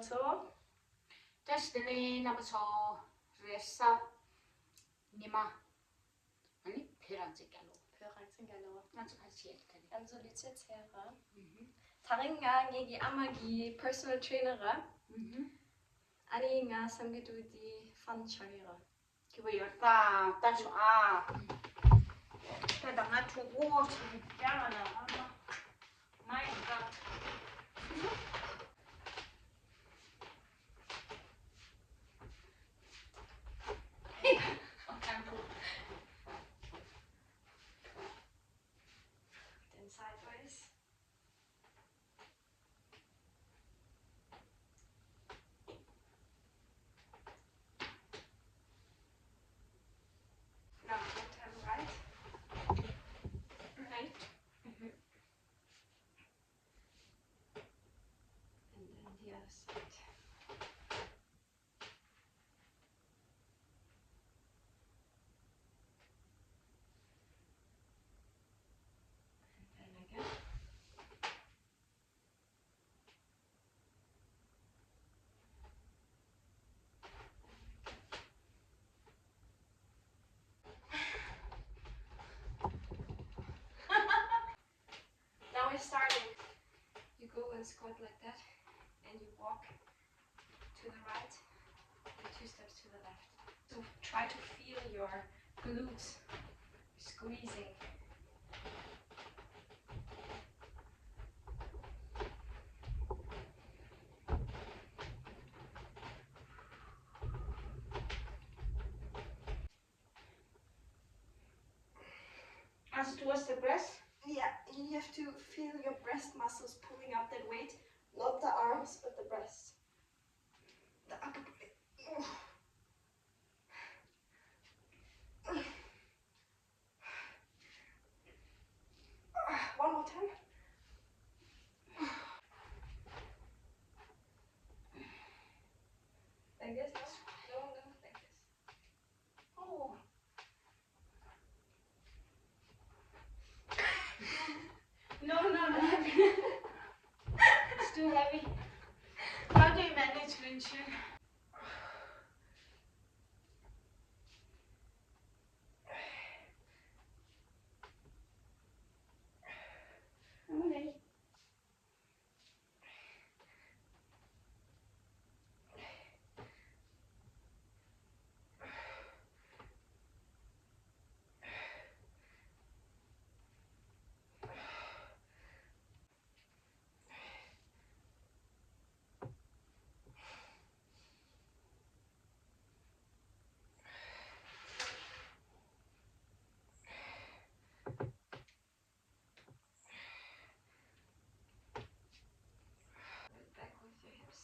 to. 다시들이 나면서 레사 니마 아니 페란지 갈로 페란지 갈로 아주 같이 했더니 안zo 리체체라 다른가 얘기 아마기 personal trainer 아니가 삼기도디 fan 차리라 그거 열다 따서 그다가 두고 야가나 아마 마이 갓 then sideways. Now left hand right. right And then the other side. And then again. Now we're starting. You go and squat like that, and you walk to the right and 2 steps to the left. So try to feel your glutes squeezing. as towards the breast. Yeah, you have to feel your breast muscles pulling up that weight, not the arms, but the breast. The upper body. One more time. Like this? No, no, like this. Oh. No, it's too heavy. How do you manage tension? Okay. Back with your hips.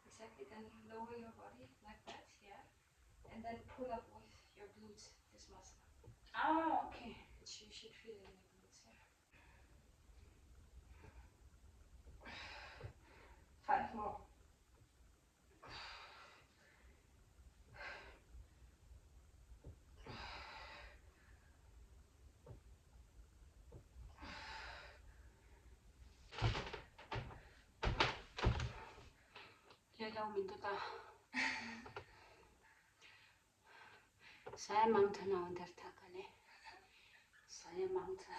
Exactly, then lower your body like that, yeah. And then pull up with your glutes, this muscle. Oh, okay. You should feel it in your glutes, yeah. 5 more. Leo mình ta saya mang thana under thakane saya mang tha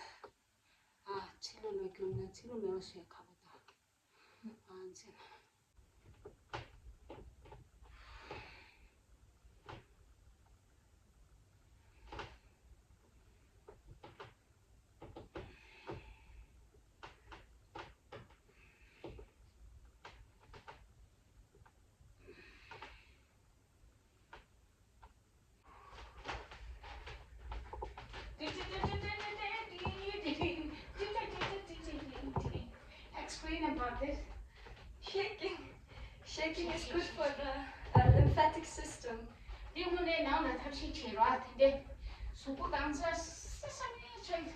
chilo lo kyumna chilo me ose khaboda anjen explain about this. Shaking is good for the lymphatic system. 때문에 나는 다시 제로할 텐데 수고 강사 세상에 저희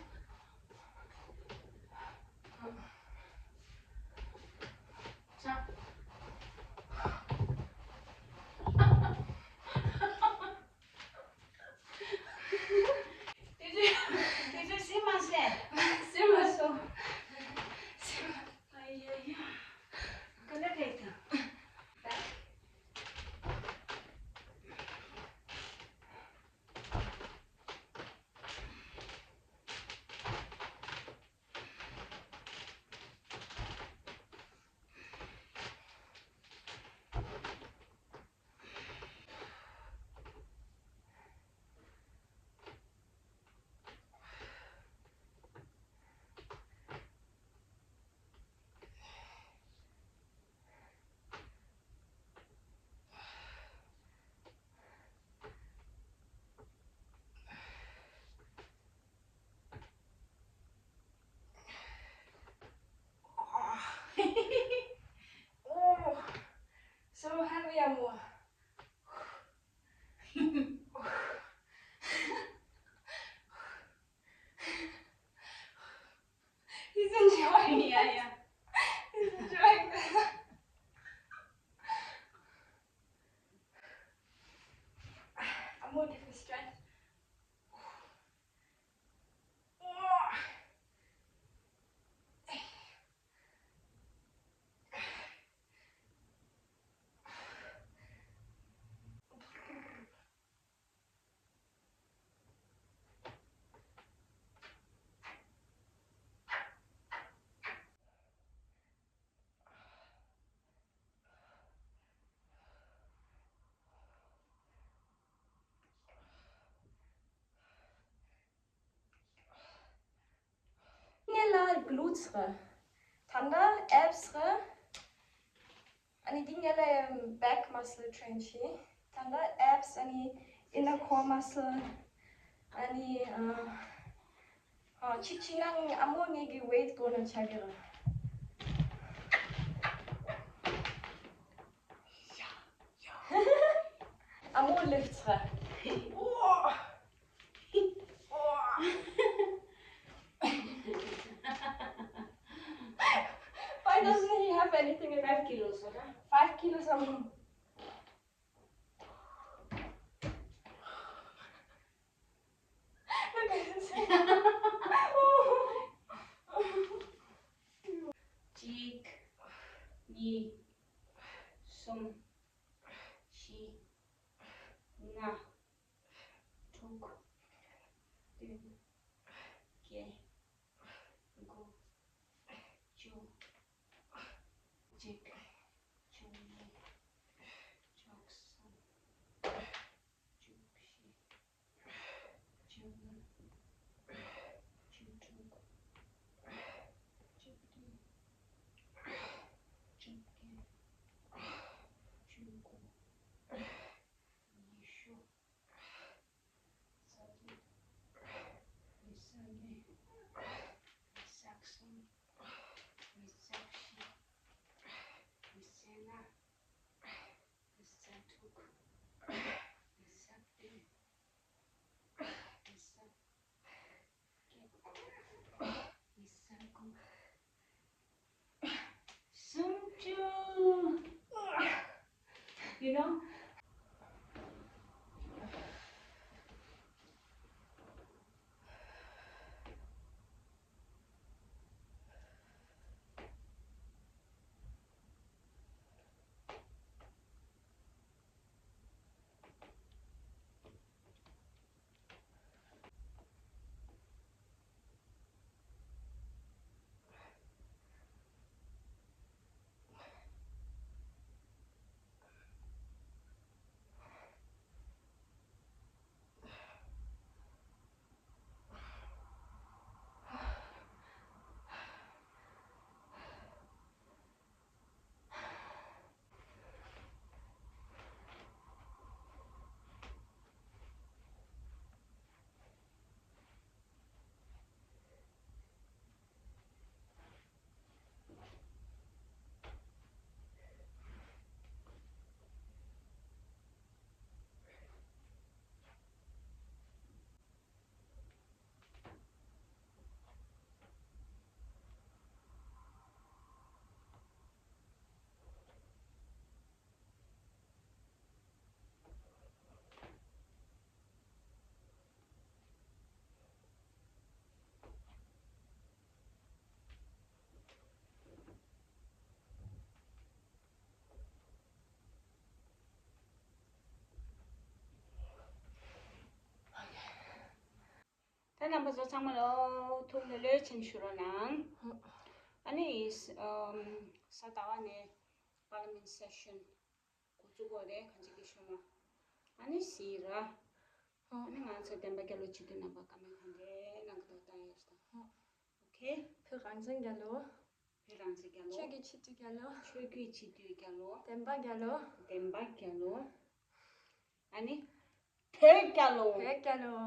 자 Did you see my set? Seriously. Ay, ay, ay. Good at it. Amala glutes re. Tanda abs re. Ani dingale back muscle train chi. Tanda abs ani inner core muscle. Ani chichinang amongi weight gona chagira. Amo lifts re. Oh. Why doesn't he have anything in 5 kilos, okay? 5 kilos amo. Look at this. cheek, knee, sum, chi, na, tuk, dun, ge, go, chu, cheek, chu, knee, chok, sum, chu, chi, chu, na, chu, tuk, chu, dun, chu, ge, chu, go, ni, shu, sa, du, ni, sa, ne, ni, sak, sum, ni, sak, shi, ni, se, na, ni, sa, tuk, ni, sak, dun, ni, sak, ge, ni, sak, go, sum, chu. You know? Thế làm bây giờ xong mà nó thu lên trên sườn nắng. Anh ấy sau đó anh ấy parliament session của chú gọi đấy khán giả cái mà anh ấy xì ra anh ấy ngàn sẽ đem cái lối chữ nào vào camera khán giả nang cái tay ấy ok Perangsen galo. Perangsen galo. Chögi chitu galo. Chögi chitu galo. Demba galo. Demba galo. Ani Pe galo. Pe galo.